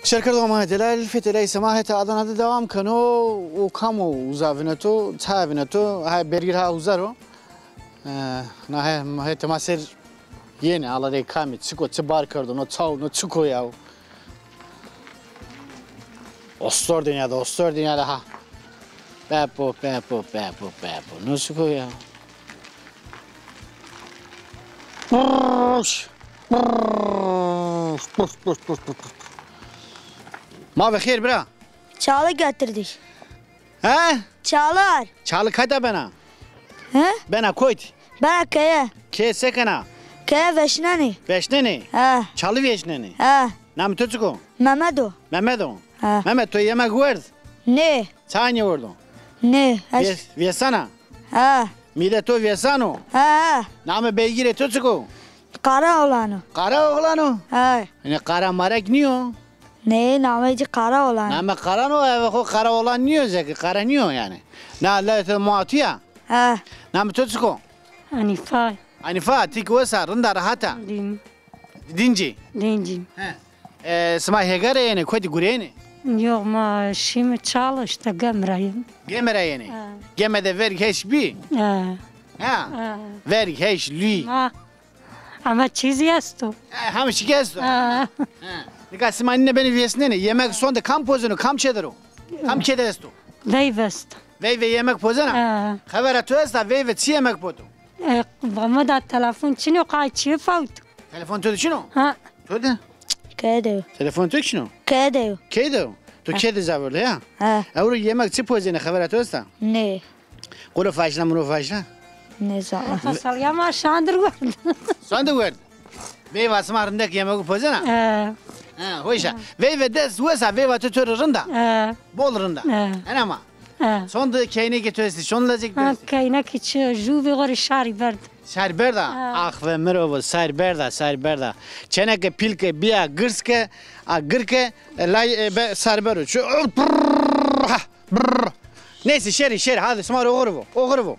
شركة دوما دلال فتلي سماحة أدنى دوام كانوا وكمو زافنتو تابنتو هاي بريرها وزارو نه ما هي تماسير yeni alade kami çıko çıbar kırdı no çav no çıko ya. Ostor dünyada ha. Pepo no çıko ya. Ma bekir bra. Çağla getirdik. He? Çağlar. Çağlı kayda bana. He? Bana koyt. Ben kaya. Ke sekana. Kaya veşnani. Veşneni. Ha. Çağlı veşneni. Ha. Nam tu çıko. Mehmedo. Mehmedo. Ha. Mehmet tu yemek verdi. Ne? Çayını verdi. Ne? Vesana. Ha. Mide tu vesano. Ha. Namı beygire tu çıko. Kara olanı. Kara oğlanı. Ha. Ne kara marek niyo? Ne? Namıcı kara olanı. Namı kara no ev kara olan niyo zeki kara niyo yani. Na la muatiya. Ha. Namı tu çıko. Hanifa. Hanifa tik wesa rında rahata. Dim. Dinci. Dincim. Sma hegare yani koydu gureyni. Yok ma şimdi çalıştı gemrayım. Gemere yani. Gemede vergi heşbi. Ha. Vergi heşli. Ama çiz yastu. Ham şikesto. Nika sma anne beni vesnene yemek sonda kam pozunu kam çedero. Kam çederesto. Veyvest. Ve yemek pozana. Habera tu esta ve çi yemek potu. Vama da telefon çino kaçıyor faut. Telefon tu çino? Ha. Tu de? Kaya. Telefon tu çino? Kaya. Kedo. Tu kedi zavrlı ya. Ha. Avru yemek çi pozene habera tu esta. Ne? Kulu faşla munu faşla. Ne zaman? Fasal yama şandır vardı. Sonda verdi. Ve vasma arındaki yemek pozana. Ha, hoşa. Ve des wesa ve vatı törüründa. Bol rında. Enama. Sonda keyne getüresi. Şonlacık Ha dersi. kaynak hiç juve var şari verdi. Serberda. Ah ve merhaba serberda. Çeneke pilke biya gırske. Gırke lay serberu. Neyse şeri hadi smar oğurvu.